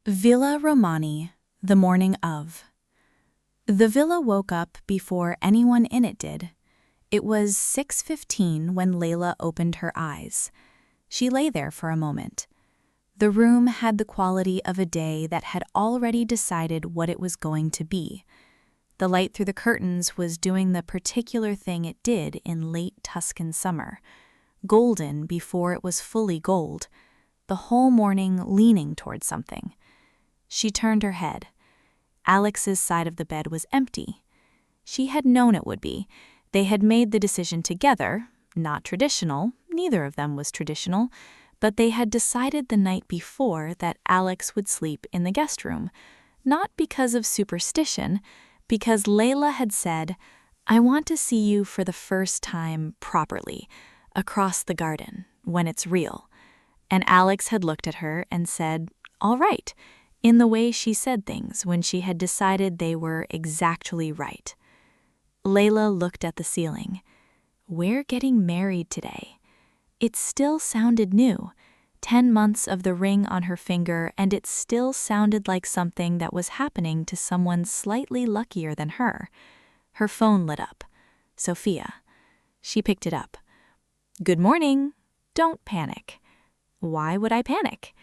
Villa Romani, the morning of. The villa woke up before anyone in it did. It was 6:15 when Layla opened her eyes. She lay there for a moment. The room had the quality of a day that had already decided what it was going to be. The light through the curtains was doing the particular thing it did in late Tuscan summer, golden before it was fully gold, the whole morning leaning toward something. She turned her head. Alex's side of the bed was empty. She had known it would be. They had made the decision together, not traditional, neither of them was traditional, but they had decided the night before that Alex would sleep in the guest room, not because of superstition, because Layla had said, "I want to see you for the first time properly, across the garden, when it's real." And Alex had looked at her and said, "All right," in the way she said things when she had decided they were exactly right. Layla looked at the ceiling. "We're getting married today." It still sounded new. 10 months of the ring on her finger, and it still sounded like something that was happening to someone slightly luckier than her. Her phone lit up. Sophia. She picked it up. "Good morning. Don't panic." "Why would I panic?"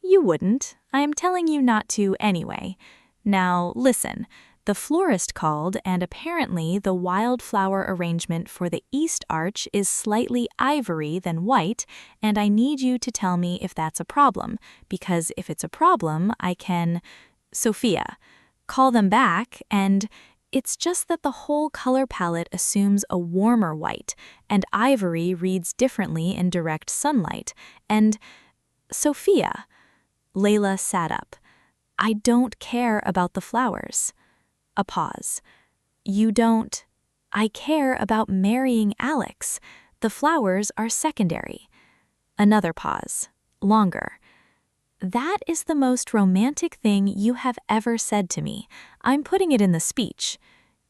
"You wouldn't. I am telling you not to anyway. Now, listen. The florist called, and apparently the wildflower arrangement for the east arch is slightly ivory than white, and I need you to tell me if that's a problem, because if it's a problem, I can—" "Sophia, call them back, and it's just that the whole color palette assumes a warmer white, and ivory reads differently in direct sunlight, and—" "Sophia." Layla sat up. "I don't care about the flowers." A pause. "You don't—" "I care about marrying Alex. The flowers are secondary." Another pause. Longer. "That is the most romantic thing you have ever said to me. I'm putting it in the speech."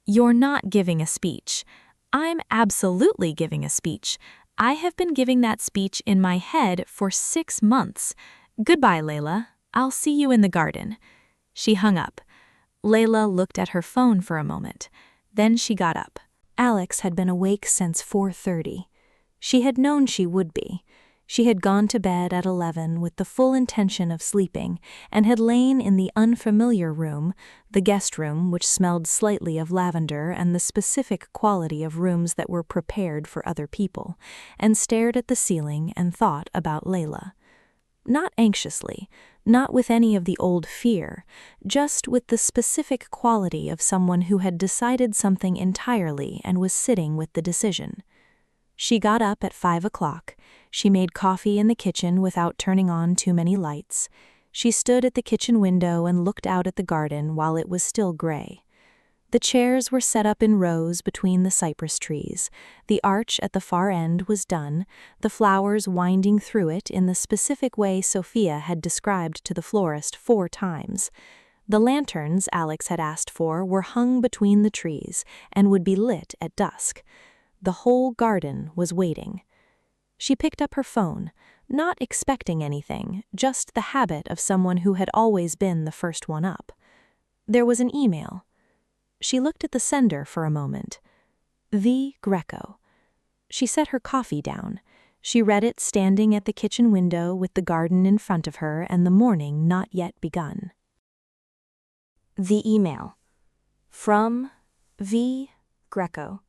"You're not giving a speech." "I'm absolutely giving a speech. I have been giving that speech in my head for 6 months. Goodbye, Layla. I'll see you in the garden." She hung up. Layla looked at her phone for a moment. Then she got up. Alex had been awake since 4:30. She had known she would be. She had gone to bed at 11 with the full intention of sleeping, and had lain in the unfamiliar room, the guest room which smelled slightly of lavender and the specific quality of rooms that were prepared for other people, and stared at the ceiling and thought about Layla. Not anxiously, not with any of the old fear, just with the specific quality of someone who had decided something entirely and was sitting with the decision. She got up at 5 o'clock. She made coffee in the kitchen without turning on too many lights. She stood at the kitchen window and looked out at the garden while it was still gray. The chairs were set up in rows between the cypress trees. The arch at the far end was done, the flowers winding through it in the specific way Sophia had described to the florist 4 times. The lanterns Alex had asked for were hung between the trees and would be lit at dusk. The whole garden was waiting. She picked up her phone, not expecting anything, just the habit of someone who had always been the first one up. There was an email. She looked at the sender for a moment. V. Greco. She set her coffee down. She read it standing at the kitchen window with the garden in front of her and the morning not yet begun. The email. From V. Greco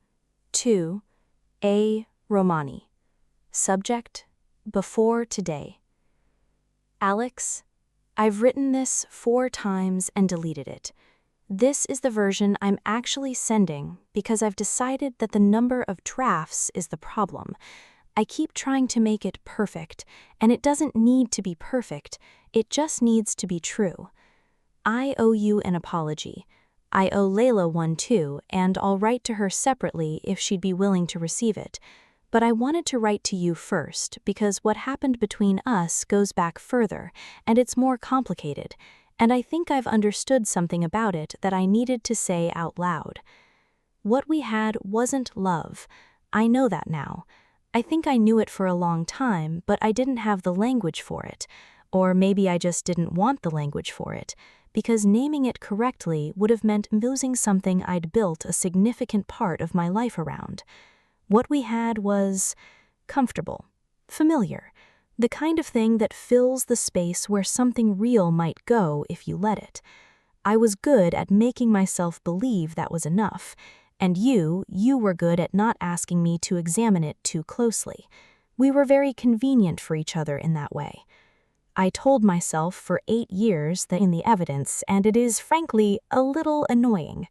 to A. Romani. Subject: before today. Alex, I've written this 4 times and deleted it. This is the version I'm actually sending because I've decided that the number of drafts is the problem. I keep trying to make it perfect, and it doesn't need to be perfect, it just needs to be true. I owe you an apology. I owe Layla one too, and I'll write to her separately if she'd be willing to receive it. But I wanted to write to you first because what happened between us goes back further, and it's more complicated. And I think I've understood something about it that I needed to say out loud. What we had wasn't love. I know that now. I think I knew it for a long time, but I didn't have the language for it, Or maybe I just didn't want the language for it, because naming it correctly would have meant losing something I'd built a significant part of my life around. What we had was comfortable, familiar, the kind of thing that fills the space where something real might go if you let it. I was good at making myself believe that was enough, and you were good at not asking me to examine it too closely. We were very convenient for each other in that way. I told myself for 8 years that in the evidence, and it is frankly a little annoying.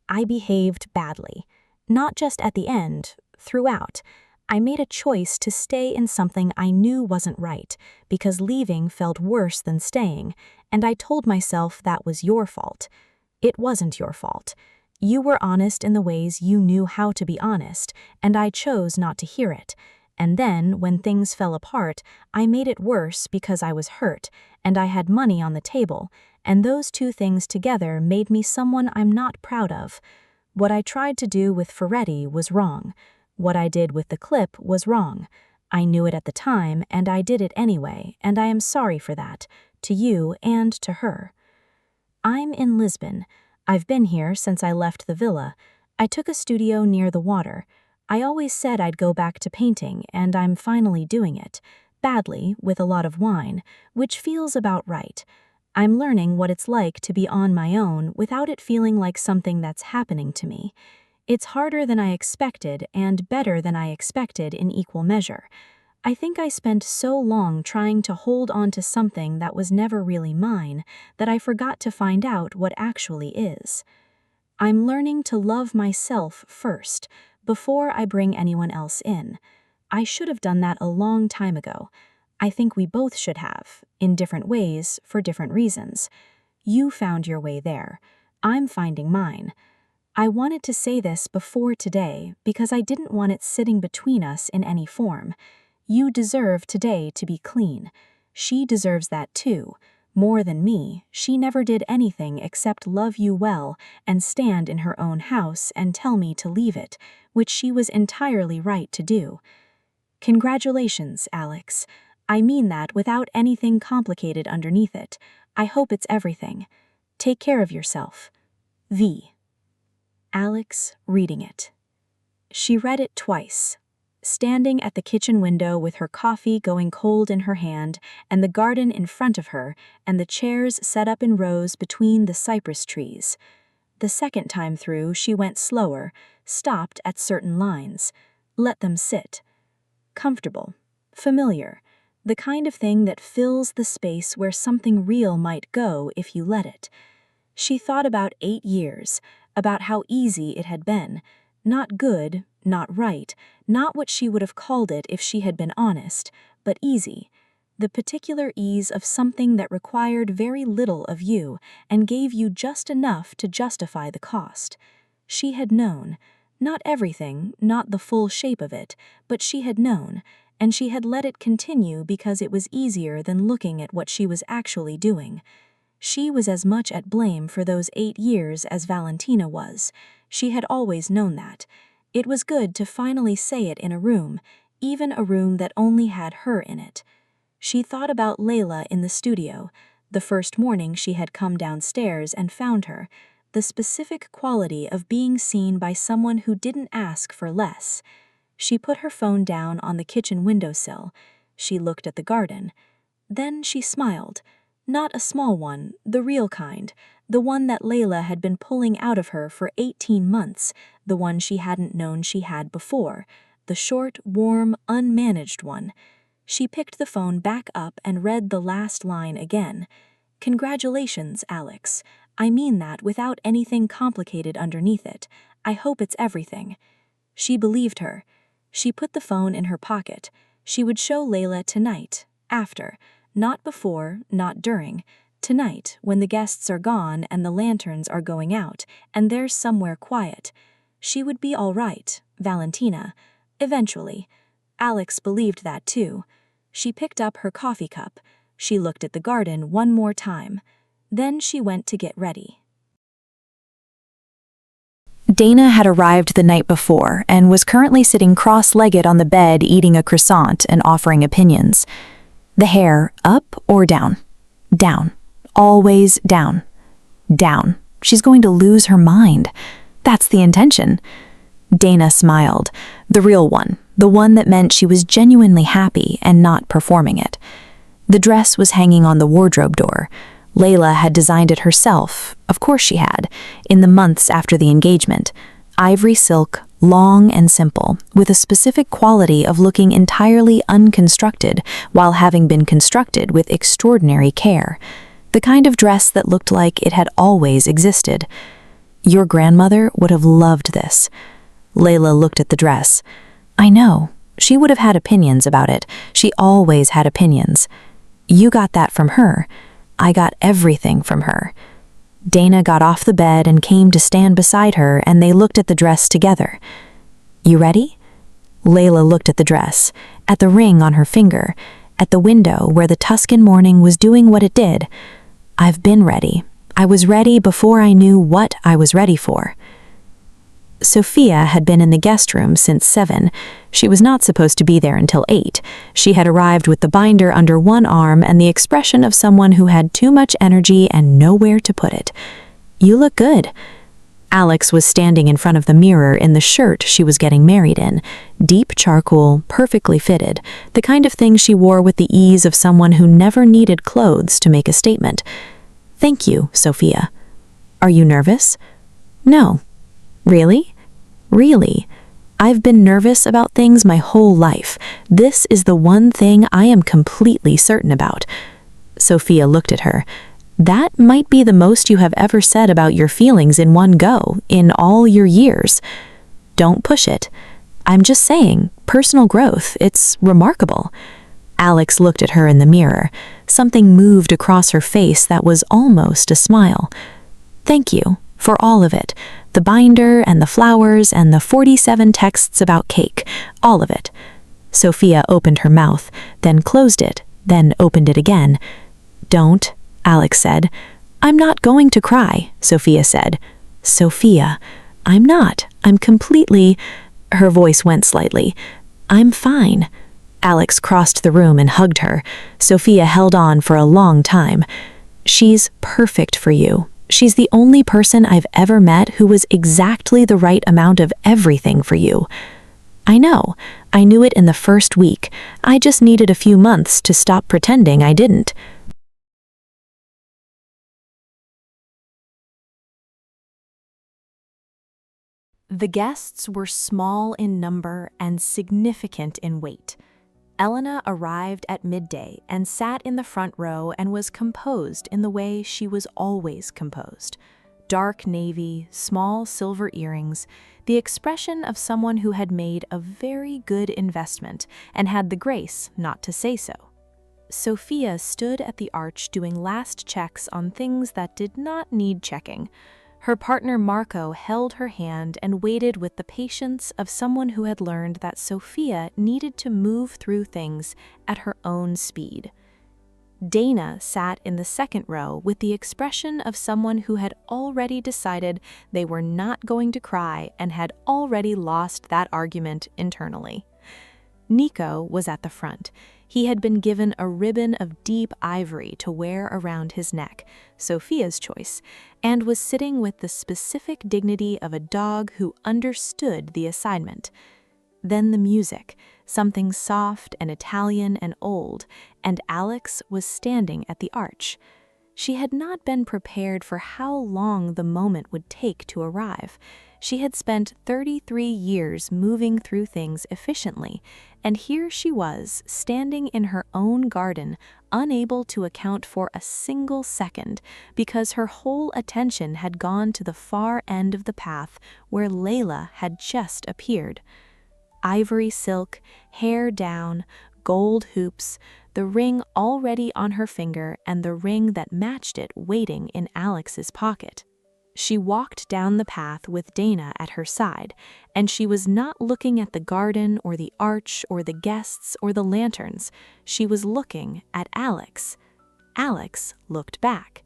I behaved badly, not just at the end, throughout. I made a choice to stay in something I knew wasn't right, because leaving felt worse than staying, and I told myself that was your fault. It wasn't your fault. You were honest in the ways you knew how to be honest, and I chose not to hear it. And then, when things fell apart, I made it worse because I was hurt, and I had money on the table, and those two things together made me someone I'm not proud of. What I tried to do with Ferretti was wrong. What I did with the clip was wrong. I knew it at the time, and I did it anyway, and I am sorry for that, to you and to her. I'm in Lisbon. I've been here since I left the villa. I took a studio near the water. I always said I'd go back to painting, and I'm finally doing it. Badly, with a lot of wine, which feels about right. I'm learning what it's like to be on my own without it feeling like something that's happening to me. It's harder than I expected and better than I expected in equal measure. I think I spent so long trying to hold on to something that was never really mine that I forgot to find out what actually is. I'm learning to love myself first, before I bring anyone else in. I should have done that a long time ago. I think we both should have, in different ways, for different reasons. You found your way there. I'm finding mine. I wanted to say this before today because I didn't want it sitting between us in any form. You deserve today to be clean. She deserves that too. More than me, she never did anything except love you well and stand in her own house and tell me to leave it, which she was entirely right to do. Congratulations, Alex. I mean that without anything complicated underneath it. I hope it's everything. Take care of yourself. V. Alex reading it. She read it twice. Standing at the kitchen window with her coffee going cold in her hand and the garden in front of her and the chairs set up in rows between the cypress trees. The second time through, she went slower, stopped at certain lines, let them sit. Comfortable, familiar, the kind of thing that fills the space where something real might go if you let it. She thought about 8 years, about how easy it had been. Not good, not right, not what she would have called it if she had been honest, but easy. The particular ease of something that required very little of you and gave you just enough to justify the cost. She had known. Not everything, not the full shape of it, but she had known, and she had let it continue because it was easier than looking at what she was actually doing. She was as much at blame for those 8 years as Valentina was. She had always known that. It was good to finally say it in a room, even a room that only had her in it. She thought about Layla in the studio, the first morning she had come downstairs and found her, the specific quality of being seen by someone who didn't ask for less. She put her phone down on the kitchen windowsill. She looked at the garden. Then she smiled. Not a small one, the real kind, the one that Layla had been pulling out of her for 18 months, the one she hadn't known she had before, the short, warm, unmanaged one. She picked the phone back up and read the last line again. Congratulations, Alex. I mean that without anything complicated underneath it. I hope it's everything. She believed her. She put the phone in her pocket. She would show Layla tonight, after. Not before, not during. Tonight, when the guests are gone and the lanterns are going out, and there's somewhere quiet. She would be all right, Valentina. Eventually. Alex believed that too. She picked up her coffee cup. She looked at the garden one more time. Then she went to get ready. Dana had arrived the night before and was currently sitting cross-legged on the bed eating a croissant and offering opinions. The hair up or down? Down. Always down. Down. She's going to lose her mind. That's the intention. Dana smiled. The real one. The one that meant she was genuinely happy and not performing it. The dress was hanging on the wardrobe door. Layla had designed it herself, of course she had, in the months after the engagement. Ivory silk, long and simple, with a specific quality of looking entirely unconstructed while having been constructed with extraordinary care. The kind of dress that looked like it had always existed. Your grandmother would have loved this. Layla looked at the dress. I know. She would have had opinions about it. She always had opinions. You got that from her. I got everything from her. Dana got off the bed and came to stand beside her, and they looked at the dress together. You ready? Layla looked at the dress, at the ring on her finger, at the window where the Tuscan morning was doing what it did. I've been ready. I was ready before I knew what I was ready for. Sophia had been in the guest room since 7. She was not supposed to be there until 8. She had arrived with the binder under one arm and the expression of someone who had too much energy and nowhere to put it. You look good. Alex was standing in front of the mirror in the shirt she was getting married in. Deep charcoal, perfectly fitted, the kind of thing she wore with the ease of someone who never needed clothes to make a statement. Thank you, Sophia. Are you nervous? No. Really? Really. I've been nervous about things my whole life. This is the one thing I am completely certain about. Sophia looked at her. That might be the most you have ever said about your feelings in one go, in all your years. Don't push it. I'm just saying, personal growth, it's remarkable. Alex looked at her in the mirror. Something moved across her face that was almost a smile. Thank you for all of it. The binder and the flowers and the 47 texts about cake, all of it. Sophia opened her mouth, then closed it, then opened it again. Don't, Alex said. I'm not going to cry, Sophia said. Sophia, I'm not. I'm completely... Her voice went slightly. I'm fine. Alex crossed the room and hugged her. Sophia held on for a long time. She's perfect for you. She's the only person I've ever met who was exactly the right amount of everything for you. I know. I knew it in the first week. I just needed a few months to stop pretending I didn't. The guests were small in number and significant in weight. Elena arrived at midday and sat in the front row and was composed in the way she was always composed. Dark navy, small silver earrings, the expression of someone who had made a very good investment and had the grace not to say so. Sophia stood at the arch doing last checks on things that did not need checking. Her partner Marco held her hand and waited with the patience of someone who had learned that Sophia needed to move through things at her own speed. Dana sat in the second row with the expression of someone who had already decided they were not going to cry and had already lost that argument internally. Nico was at the front. He had been given a ribbon of deep ivory to wear around his neck, Sophia's choice, and was sitting with the specific dignity of a dog who understood the assignment. Then the music, something soft and Italian and old, and Alex was standing at the arch. She had not been prepared for how long the moment would take to arrive. She had spent 33 years moving through things efficiently, and here she was, standing in her own garden, unable to account for a single second, because her whole attention had gone to the far end of the path where Layla had just appeared. Ivory silk, hair down, gold hoops, the ring already on her finger and the ring that matched it waiting in Alex's pocket. She walked down the path with Dana at her side, and she was not looking at the garden or the arch or the guests or the lanterns. She was looking at Alex. Alex looked back.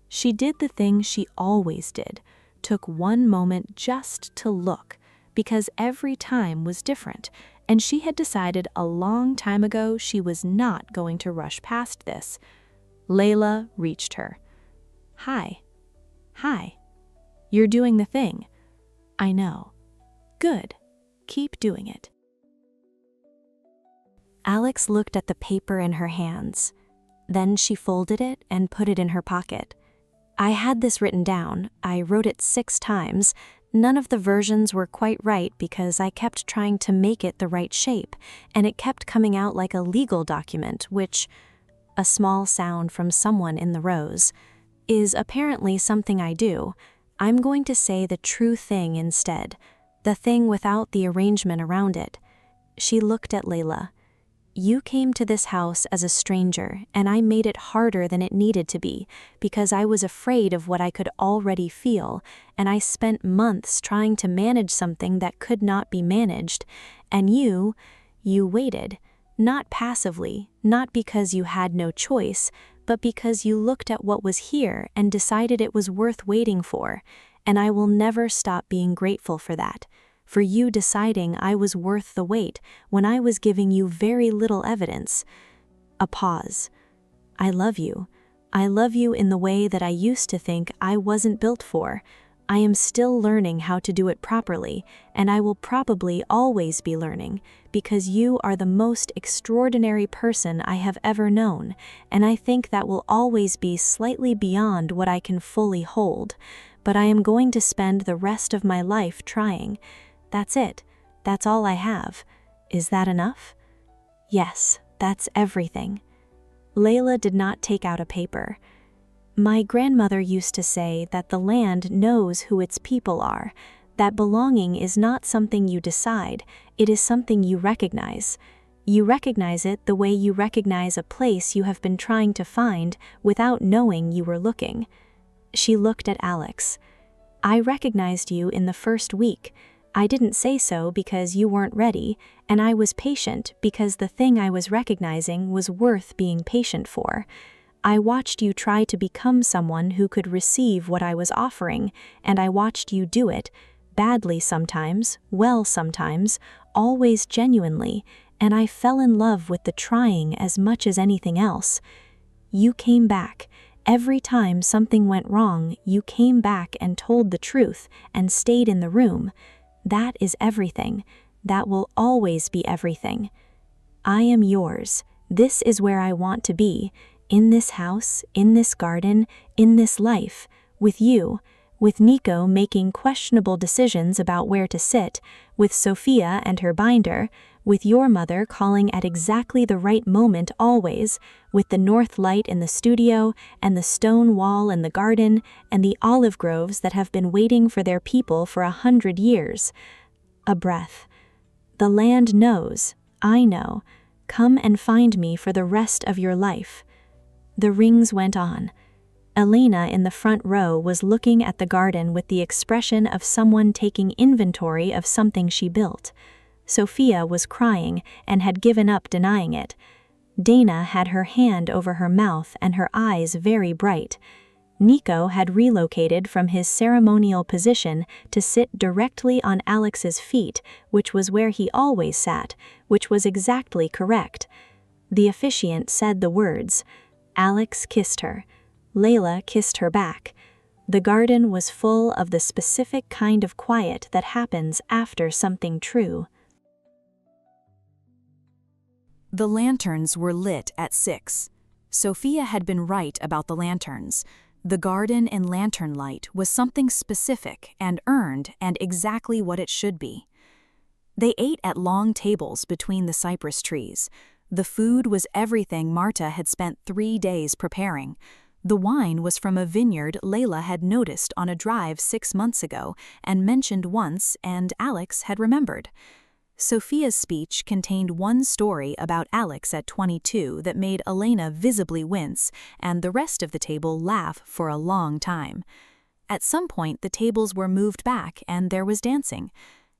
She did the thing she always did, took one moment just to look, because every time was different, and she had decided a long time ago she was not going to rush past this. Layla reached her. "Hi. Hi. You're doing the thing. I know. Good. Keep doing it." Alex looked at the paper in her hands. Then she folded it and put it in her pocket. "I had this written down. I wrote it 6 times. None of the versions were quite right because I kept trying to make it the right shape, and it kept coming out like a legal document, which," a small sound from someone in the rows, "is apparently something I do. I'm going to say the true thing instead, the thing without the arrangement around it." She looked at Layla. "You came to this house as a stranger, and I made it harder than it needed to be because I was afraid of what I could already feel, and I spent months trying to manage something that could not be managed. And you waited, not passively, not because you had no choice, but because you looked at what was here and decided it was worth waiting for, and I will never stop being grateful for that. For you deciding I was worth the wait when I was giving you very little evidence." A pause. "I love you. I love you in the way that I used to think I wasn't built for. I am still learning how to do it properly, and I will probably always be learning, because you are the most extraordinary person I have ever known, and I think that will always be slightly beyond what I can fully hold. But I am going to spend the rest of my life trying. That's it. That's all I have. Is that enough?" "Yes, that's everything." Layla did not take out a paper. "My grandmother used to say that the land knows who its people are, that belonging is not something you decide, it is something you recognize. You recognize it the way you recognize a place you have been trying to find without knowing you were looking." She looked at Alex. "I recognized you in the first week. I didn't say so because you weren't ready, and I was patient because the thing I was recognizing was worth being patient for. I watched you try to become someone who could receive what I was offering, and I watched you do it, badly sometimes, well sometimes, always genuinely, and I fell in love with the trying as much as anything else. You came back. Every time something went wrong, you came back and told the truth and stayed in the room. That is everything. That will always be everything. I am yours. This is where I want to be. In this house, in this garden, in this life. With you. With Nico making questionable decisions about where to sit. With Sophia and her binder. With your mother calling at exactly the right moment always. With the north light in the studio, and the stone wall in the garden, and the olive groves that have been waiting for their people for 100 years. A breath. The land knows. I know. Come and find me for the rest of your life. The rings went on. Elena in the front row was looking at the garden with the expression of someone taking inventory of something she built. Sophia was crying and had given up denying it. Dana had her hand over her mouth and her eyes very bright. Nico had relocated from his ceremonial position to sit directly on Alex's feet, which was where he always sat, which was exactly correct. The officiant said the words. Alex kissed her. Layla kissed her back. The garden was full of the specific kind of quiet that happens after something true. The lanterns were lit at 6. Sophia had been right about the lanterns. The garden and lantern light was something specific and earned and exactly what it should be. They ate at long tables between the cypress trees. The food was everything Marta had spent 3 days preparing. The wine was from a vineyard Layla had noticed on a drive 6 months ago and mentioned once, and Alex had remembered. Sophia's speech contained one story about Alex at 22 that made Elena visibly wince and the rest of the table laugh for a long time. At some point, the tables were moved back and there was dancing.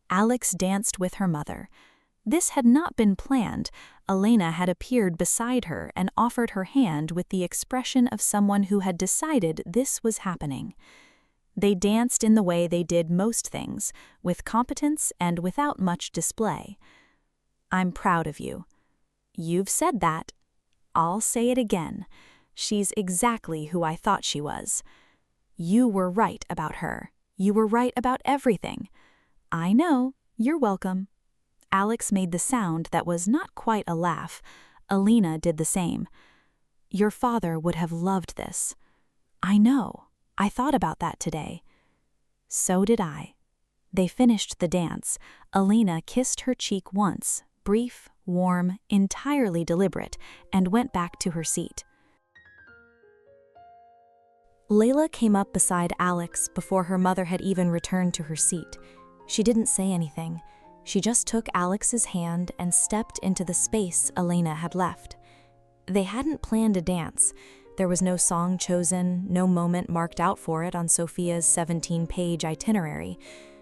Alex danced with her mother. This had not been planned. Elena had appeared beside her and offered her hand with the expression of someone who had decided this was happening. They danced in the way they did most things, with competence and without much display. I'm proud of you." "You've said that. I'll say it again. She's exactly who I thought she was." "You were right about her. You were right about everything." "I know. You're welcome." Alex made the sound that was not quite a laugh. Alina did the same. "Your father would have loved this." "I know. I thought about that today." "So did I." They finished the dance. Alina kissed her cheek once, brief, warm, entirely deliberate, and went back to her seat. Layla came up beside Alex before her mother had even returned to her seat. She didn't say anything. She just took Alex's hand and stepped into the space Elena had left. They hadn't planned a dance. There was no song chosen, no moment marked out for it on Sophia's 17-page itinerary.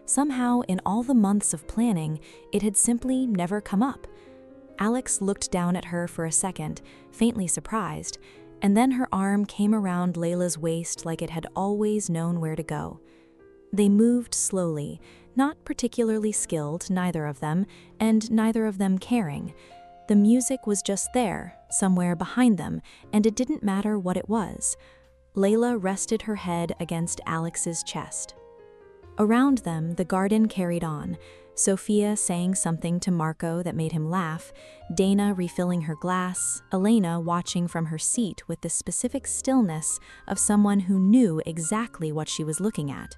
Somehow, in all the months of planning, it had simply never come up. Alex looked down at her for a second, faintly surprised, and then her arm came around Layla's waist like it had always known where to go. They moved slowly, not particularly skilled, neither of them, and neither of them caring. The music was just there, somewhere behind them, and it didn't matter what it was. Layla rested her head against Alex's chest. Around them, the garden carried on, Sophia saying something to Marco that made him laugh, Dana refilling her glass, Elena watching from her seat with the specific stillness of someone who knew exactly what she was looking at.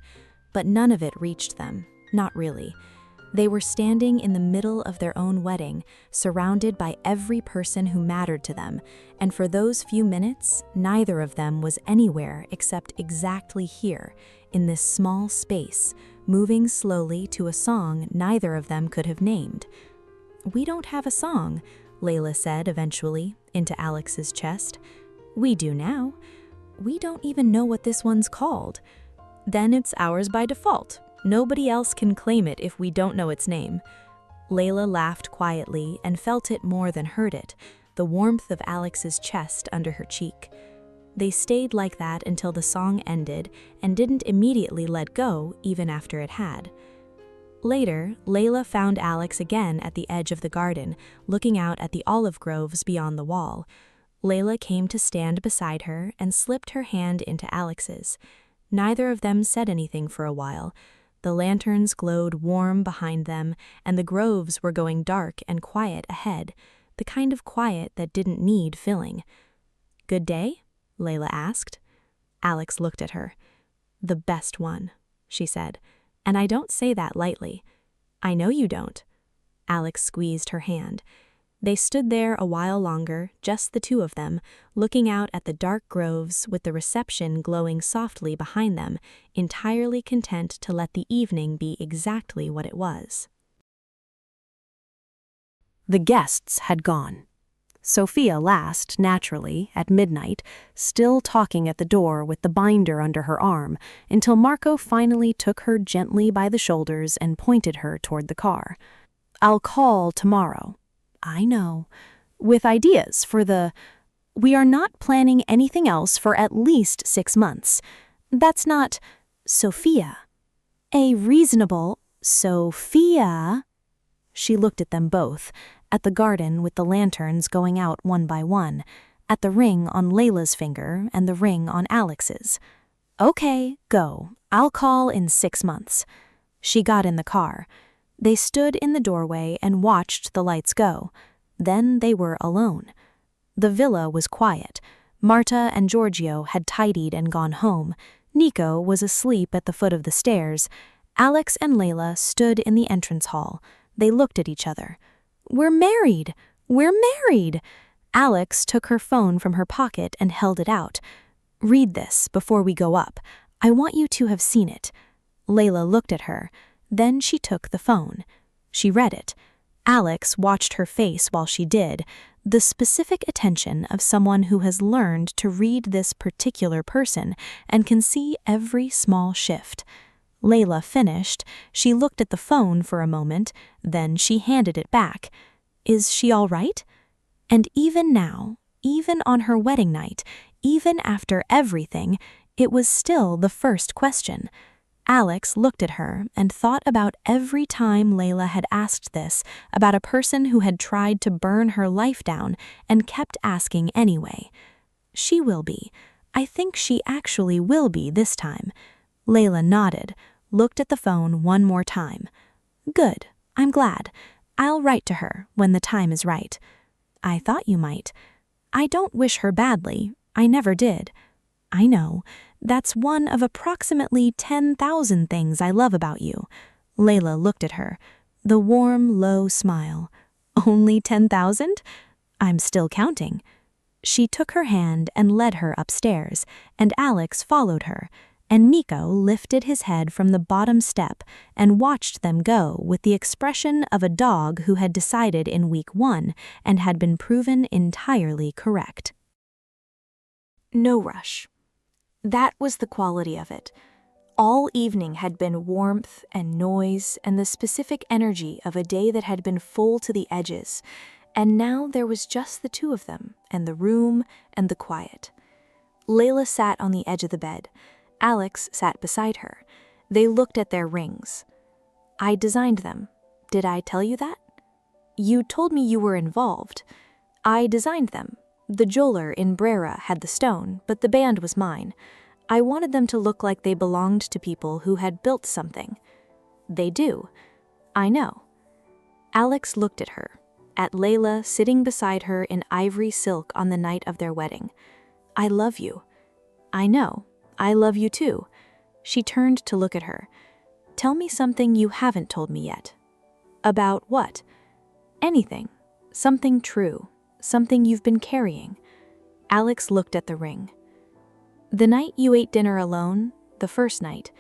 But none of it reached them, not really. They were standing in the middle of their own wedding, surrounded by every person who mattered to them, and for those few minutes, neither of them was anywhere except exactly here, in this small space, moving slowly to a song neither of them could have named. "We don't have a song," Layla said eventually, into Alex's chest. "We do now. We don't even know what this one's called." "Then it's ours by default. Nobody else can claim it if we don't know its name." Layla laughed quietly and felt it more than heard it, the warmth of Alex's chest under her cheek. They stayed like that until the song ended and didn't immediately let go even after it had. Later, Layla found Alex again at the edge of the garden, looking out at the olive groves beyond the wall. Layla came to stand beside her and slipped her hand into Alex's. Neither of them said anything for a while. The lanterns glowed warm behind them, and the groves were going dark and quiet ahead, the kind of quiet that didn't need filling. "Good day?" Layla asked. Alex looked at her. "The best one," she said, "and I don't say that lightly." "I know you don't." Alex squeezed her hand. They stood there a while longer, just the two of them, looking out at the dark groves with the reception glowing softly behind them, entirely content to let the evening be exactly what it was. The guests had gone. Sophia last, naturally, at midnight, still talking at the door with the binder under her arm, until Marco finally took her gently by the shoulders and pointed her toward the car. "I'll call tomorrow." "I know." "With ideas for the... We are not planning anything else for at least 6 months. That's not... Sophia. A reasonable... Sophia." She looked at them both, at the garden with the lanterns going out one by one, at the ring on Layla's finger and the ring on Alex's. "Okay, go. I'll call in 6 months." She got in the car. They stood in the doorway and watched the lights go. Then they were alone. The villa was quiet. Marta and Giorgio had tidied and gone home. Nico was asleep at the foot of the stairs. Alex and Layla stood in the entrance hall. They looked at each other. "We're married! We're married!" Alex took her phone from her pocket and held it out. "Read this before we go up. I want you to have seen it." Layla looked at her. Then she took the phone. She read it. Alex watched her face while she did, the specific attention of someone who has learned to read this particular person and can see every small shift. Layla finished. She looked at the phone for a moment, then she handed it back. "Is she all right?" And even now, even on her wedding night, even after everything, it was still the first question. Alex looked at her and thought about every time Layla had asked this about a person who had tried to burn her life down and kept asking anyway. She will be. I think she actually will be this time. Layla nodded, looked at the phone one more time. Good. I'm glad. I'll write to her when the time is right. I thought you might. I don't wish her badly. I never did. I know. That's one of approximately 10,000 things I love about you. Layla looked at her. The warm, low smile. Only 10,000? I'm still counting. She took her hand and led her upstairs, and Alex followed her, and Nico lifted his head from the bottom step and watched them go with the expression of a dog who had decided in week 1 and had been proven entirely correct. No rush. That was the quality of it. All evening had been warmth and noise and the specific energy of a day that had been full to the edges, and now there was just the two of them, and the room and the quiet. Layla sat on the edge of the bed. Alex sat beside her. They looked at their rings. I designed them. Did I tell you that? You told me you were involved. I designed them. The jeweler in Brera had the stone, but the band was mine. I wanted them to look like they belonged to people who had built something. They do. I know. Alex looked at her, at Layla sitting beside her in ivory silk on the night of their wedding. I love you. I know. I love you too. She turned to look at her. Tell me something you haven't told me yet. About what? Anything. Something true. Something you've been carrying. Alex looked at the ring. The night you ate dinner alone, the first night,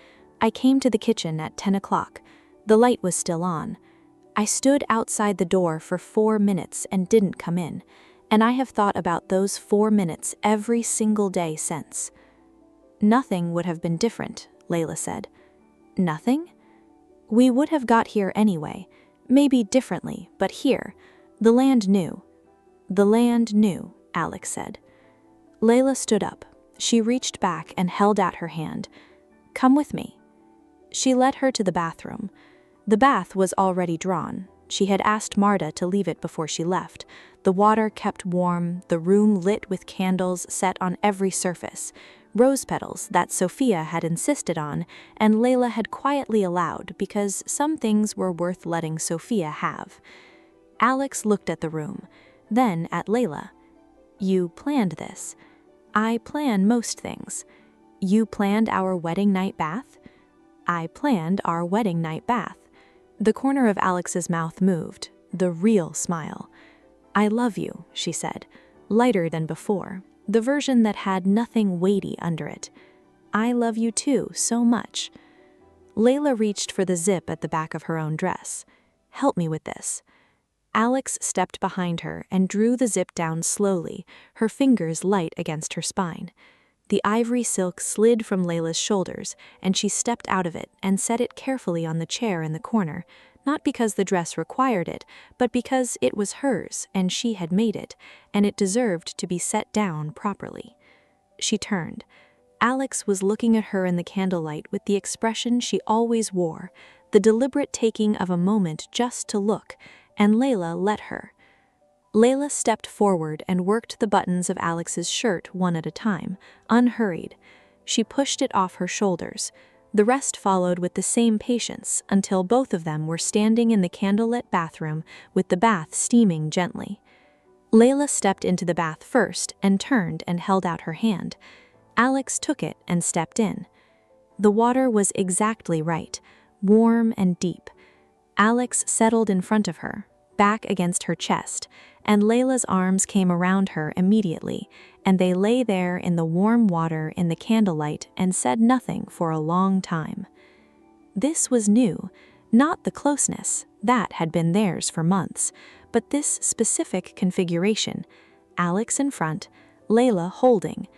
I came to the kitchen at 10 o'clock. The light was still on. I stood outside the door for 4 minutes and didn't come in, and I have thought about those 4 minutes every single day since. Nothing would have been different, Layla said. Nothing? We would have got here anyway, maybe differently, but here. The land knew. The land knew, Alex said. Layla stood up. She reached back and held out her hand. Come with me. She led her to the bathroom. The bath was already drawn. She had asked Marta to leave it before she left. The water kept warm, the room lit with candles set on every surface, rose petals that Sophia had insisted on and Layla had quietly allowed because some things were worth letting Sophia have. Alex looked at the room, then at Layla. You planned this. I plan most things. You planned our wedding night bath? I planned our wedding night bath. The corner of Alex's mouth moved, the real smile. I love you, she said, lighter than before, the version that had nothing weighty under it. I love you too, so much. Layla reached for the zip at the back of her own dress. Help me with this. Alex stepped behind her and drew the zip down slowly, her fingers light against her spine. The ivory silk slid from Layla's shoulders, and she stepped out of it and set it carefully on the chair in the corner, not because the dress required it, but because it was hers and she had made it, and it deserved to be set down properly. She turned. Alex was looking at her in the candlelight with the expression she always wore, the deliberate taking of a moment just to look, and Layla let her. Layla stepped forward and worked the buttons of Alex's shirt one at a time, unhurried. She pushed it off her shoulders. The rest followed with the same patience until both of them were standing in the candlelit bathroom with the bath steaming gently. Layla stepped into the bath first and turned and held out her hand. Alex took it and stepped in. The water was exactly right, warm and deep. Alex settled in front of her, back against her chest, and Layla's arms came around her immediately, and they lay there in the warm water in the candlelight and said nothing for a long time. This was new, not the closeness, that had been theirs for months, but this specific configuration, Alex in front, Layla holding.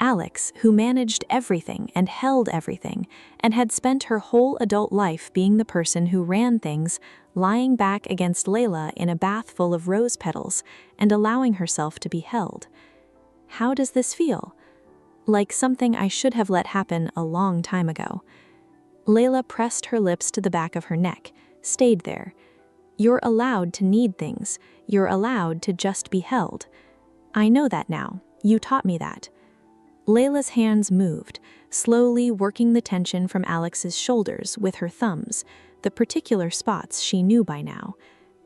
Alex, who managed everything and held everything, and had spent her whole adult life being the person who ran things, lying back against Layla in a bath full of rose petals and allowing herself to be held. How does this feel? Like something I should have let happen a long time ago. Layla pressed her lips to the back of her neck, stayed there. You're allowed to need things. You're allowed to just be held. I know that now. You taught me that. Layla's hands moved, slowly working the tension from Alex's shoulders with her thumbs, the particular spots she knew by now.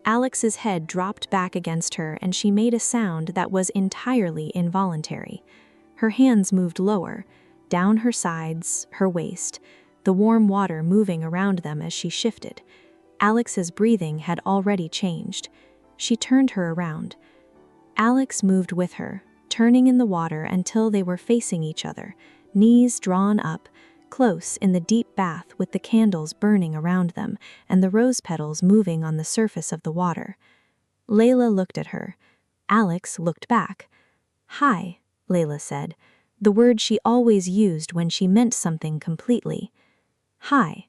Alex's head dropped back against her and she made a sound that was entirely involuntary. Her hands moved lower, down her sides, her waist, the warm water moving around them as she shifted. Alex's breathing had already changed. She turned her around. Alex moved with her, turning in the water until they were facing each other, knees drawn up, close in the deep bath with the candles burning around them and the rose petals moving on the surface of the water. Layla looked at her. Alex looked back. "Hi," Layla said, the word she always used when she meant something completely. "Hi."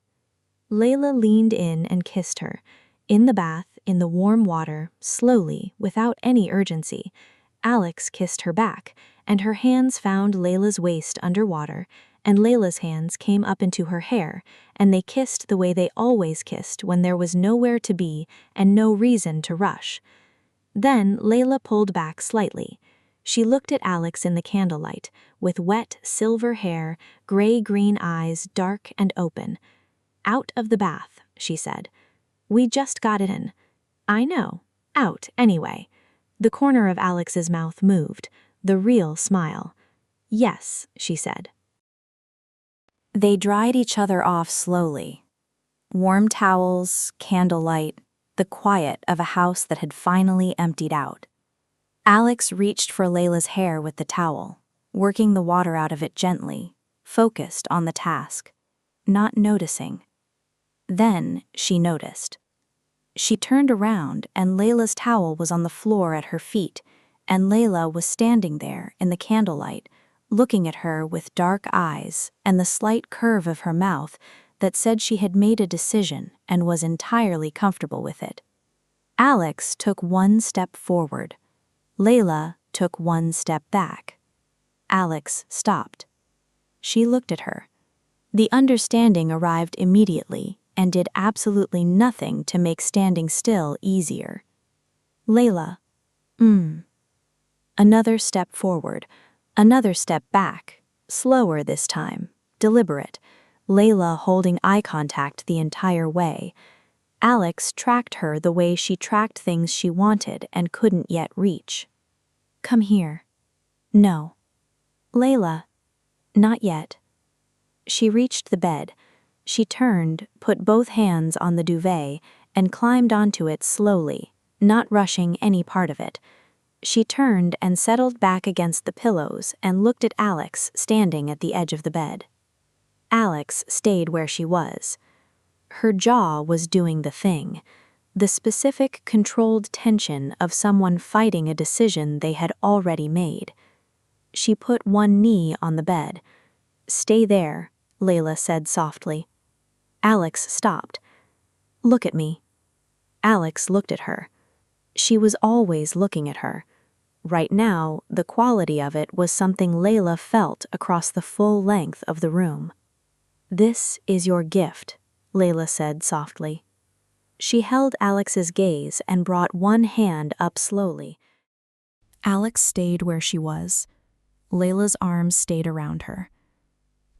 Layla leaned in and kissed her. In the bath, in the warm water, slowly, without any urgency. Alex kissed her back, and her hands found Layla's waist underwater, and Layla's hands came up into her hair, and they kissed the way they always kissed when there was nowhere to be and no reason to rush. Then Layla pulled back slightly. She looked at Alex in the candlelight, with wet, silver hair, gray-green eyes dark and open. "Out of the bath," she said. "We just got it in." "I know. Out, anyway." The corner of Alex's mouth moved, the real smile. "Yes," she said. They dried each other off slowly. Warm towels, candlelight, the quiet of a house that had finally emptied out. Alex reached for Layla's hair with the towel, working the water out of it gently, focused on the task, not noticing. Then she noticed. She turned around and Layla's towel was on the floor at her feet, and Layla was standing there in the candlelight, looking at her with dark eyes and the slight curve of her mouth that said she had made a decision and was entirely comfortable with it. Alex took one step forward. Layla took one step back. Alex stopped. She looked at her. The understanding arrived immediately and did absolutely nothing to make standing still easier. Layla. Another step forward, another step back, slower this time, deliberate, Layla holding eye contact the entire way. Alex tracked her the way she tracked things she wanted and couldn't yet reach. "Come here." "No." "Layla." "Not yet." She reached the bed. She turned, put both hands on the duvet, and climbed onto it slowly, not rushing any part of it. She turned and settled back against the pillows and looked at Alex standing at the edge of the bed. Alex stayed where she was. Her jaw was doing the thing, the specific controlled tension of someone fighting a decision they had already made. She put one knee on the bed. "Stay there," Layla said softly. Alex stopped. "Look at me." Alex looked at her. She was always looking at her. Right now, the quality of it was something Layla felt across the full length of the room. "This is your gift," Layla said softly. She held Alex's gaze and brought one hand up slowly. Alex stayed where she was. Layla's arms stayed around her.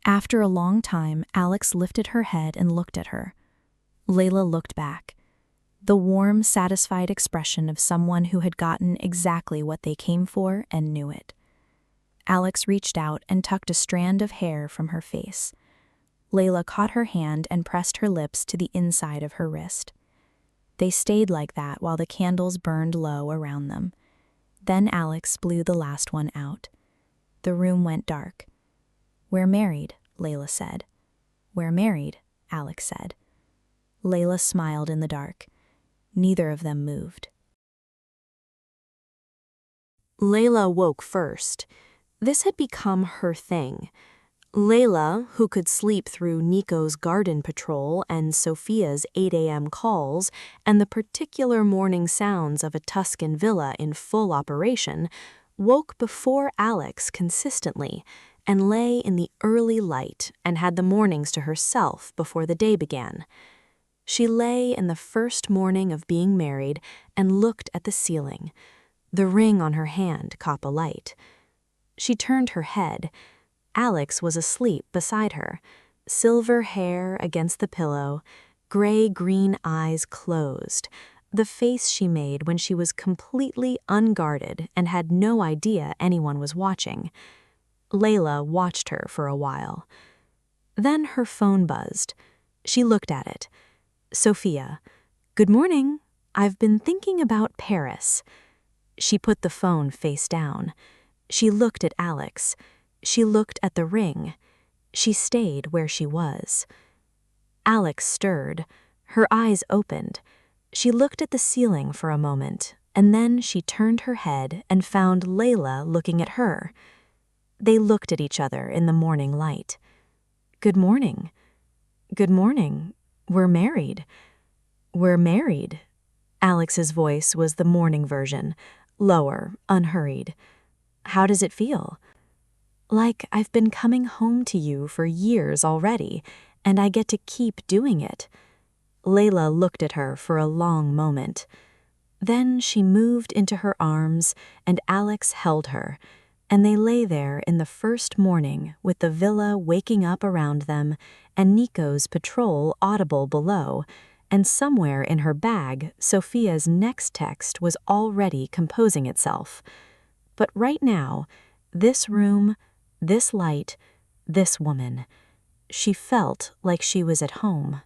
After a long time, Alex lifted her head and looked at her. Layla looked back. The warm, satisfied expression of someone who had gotten exactly what they came for and knew it. Alex reached out and tucked a strand of hair from her face. Layla caught her hand and pressed her lips to the inside of her wrist. They stayed like that while the candles burned low around them. Then Alex blew the last one out. The room went dark. "We're married," Layla said. "We're married," Alex said. Layla smiled in the dark. Neither of them moved. Layla woke first. This had become her thing. Layla, who could sleep through Nico's garden patrol and Sophia's 8 a.m. calls and the particular morning sounds of a Tuscan villa in full operation, woke before Alex consistently, and lay in the early light and had the mornings to herself before the day began. She lay in the first morning of being married and looked at the ceiling. The ring on her hand caught the light. She turned her head. Alex was asleep beside her, silver hair against the pillow, gray-green eyes closed, the face she made when she was completely unguarded and had no idea anyone was watching. Layla watched her for a while. Then her phone buzzed. She looked at it. Sophia, "Good morning. I've been thinking about Paris." She put the phone face down. She looked at Alex. She looked at the ring. She stayed where she was. Alex stirred. Her eyes opened. She looked at the ceiling for a moment, and then she turned her head and found Layla looking at her. They looked at each other in the morning light. "Good morning." "Good morning. We're married." "We're married." Alex's voice was the morning version, lower, unhurried. "How does it feel?" "Like I've been coming home to you for years already, and I get to keep doing it." Layla looked at her for a long moment. Then she moved into her arms, and Alex held her, and they lay there in the first morning with the villa waking up around them and Nico's patrol audible below, and somewhere in her bag, Sophia's next text was already composing itself. But right now, this room, this light, this woman, she felt like she was at home.